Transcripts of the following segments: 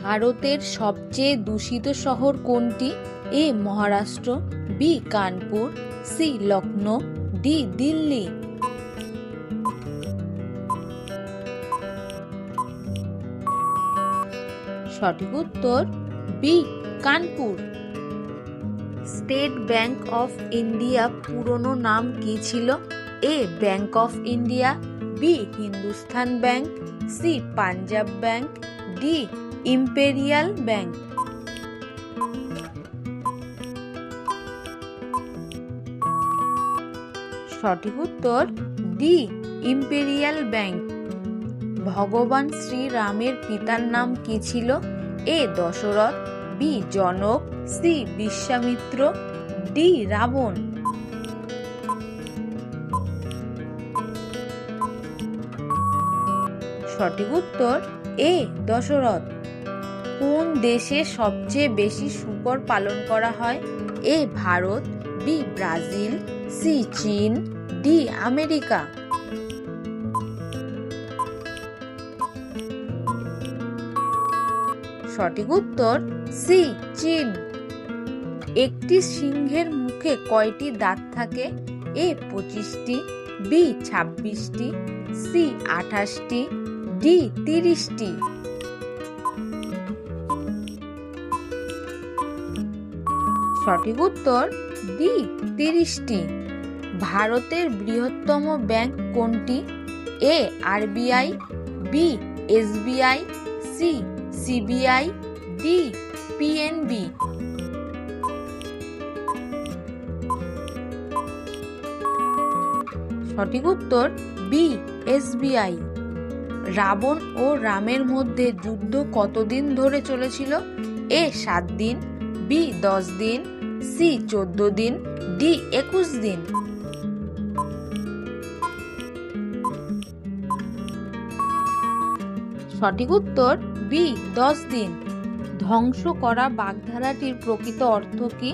ভারতের সবচেয়ে দূষিত শহর কোনটি? A Maharashtra, B Kanpur, C Lucknow, D Delhi. সঠিক উত্তর B Kanpur. State bank of India পুরনো নাম কি ছিল? A bank of India, B Hindustan bank, C Punjab bank, D imperial bank. সঠিক উত্তর ডি ইম্পেরিয়াল ব্যাংক। ভগবান শ্রীরামের পিতার নাম কি ছিল? এ দশরথ, বি জনক, সি বিশ্বামিত্র, ডি রাবণ। সঠিক উত্তর এ দশরথ। কোন দেশে সবচেয়ে বেশি শূকর পালন করা হয়? এ ভারত, বি ব্রাজিল, সি চীন, ডি আমেরিকা। সঠিক উত্তর সি চীন। একটি সিংহের মুখে কয়টি দাঁত থাকে? এ 25টি, বি 26টি, সি 28টি, ডি 30টি। সঠিক উত্তর ডি 30টি। ভারতের বৃহত্তম ব্যাংক কোনটি? A RBI, B SBI, C CBI, D PNB. সঠিক উত্তর বি এসবিআই। রাবণ ও রামের মধ্যে যুদ্ধ কতদিন ধরে চলেছিল? এ 7 দিন, বি 10 দিন, সি 14 দিন, ডি 21 দিন। সঠিক উত্তর বি 10 দিন। ধ্বংস করা বাগধারাটির প্রকৃত অর্থ কি?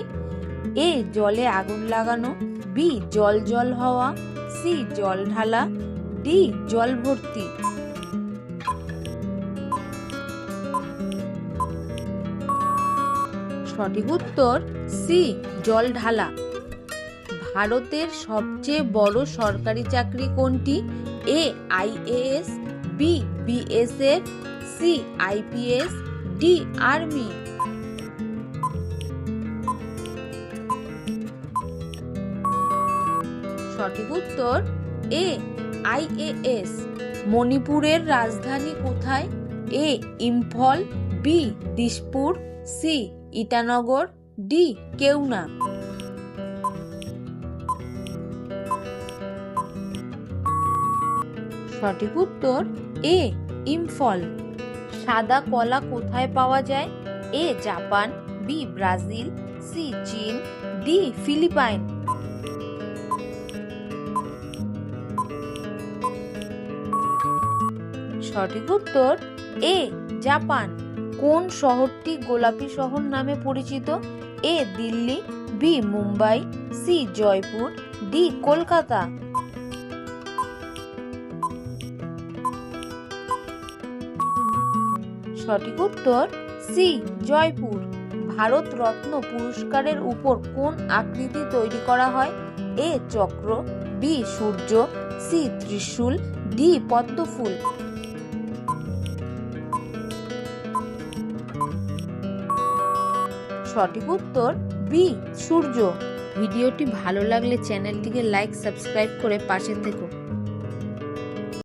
এ জলে আগুন লাগানো, বি জল জল হওয়া, সি জল ঢালা, ডি জল ভর্তি। সঠিক উত্তর সি জল ঢালা। ভারতের সবচেয়ে বড় সরকারি চাকরি কোনটি? A IAS, B BSF, C IPS, D army. সঠিক উত্তর এ আইএএস। মণিপুরের রাজধানী কোথায়? A Imphal, B Dispur, C Itanagar, D কেউনা। সঠিক উত্তর এ ইম্ফল। সাদা কলা কোথায় পাওয়া যায়? A Japan, B Brazil, C চীন, ডি ফিলিপাইন। সঠিক উত্তর এ জাপান। কোন শহরটি গোলাপি শহর নামে পরিচিত? A Delhi, B Mumbai, C Jaipur, D Kolkata. সঠিক উত্তর সি জয়পুর। ভারত রত্ন পুরস্কারের উপর কোন আকৃতি তৈরি করা হয়? এ চক্র, বি সূর্য, সি ত্রিশূল, ডি পদ্মফুল। সঠিক উত্তর বি সূর্য। ভিডিওটি ভালো লাগলে চ্যানেলটিকে লাইক, সাবস্ক্রাইব করে পাশে থেকো।